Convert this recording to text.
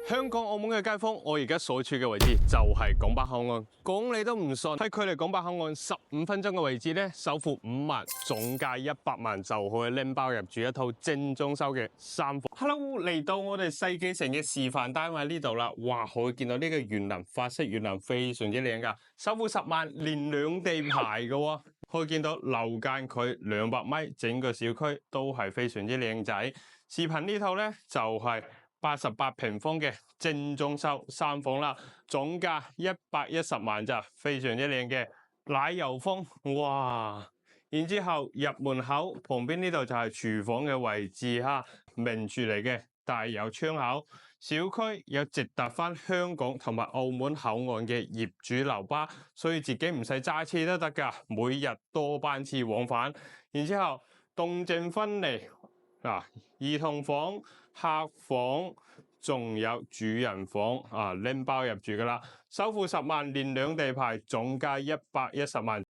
香港、澳門嘅街坊，我而家所處嘅位置就係拱北口岸。講你都唔信，喺距離拱北口岸15分鐘嘅位置咧，首付5萬，總價100萬就可以拎包入住一套精裝修嘅3房。Hello， 嚟到我哋世紀城嘅示範單位呢度啦，哇！可以見到呢個園林法式園林非常之靚噶，首付10萬，連兩地牌嘅喎。可以見到樓間距200米，整個小區都係非常之靚仔。視頻呢套咧就係88平方嘅精裝修3房啦，總價110萬咋，非常之靚嘅奶油風，哇！然之後入門口旁邊呢度就係廚房嘅位置哈，明廚嚟嘅，但係有窗口。小區有直達返香港同埋澳門口岸嘅業主樓巴，所以自己唔使揸車都得㗎，每日多班次往返。然之後動靜分離。兒童房、客房，仲有主人房拎包入住噶啦，首付10萬，連兩地牌，總價110萬。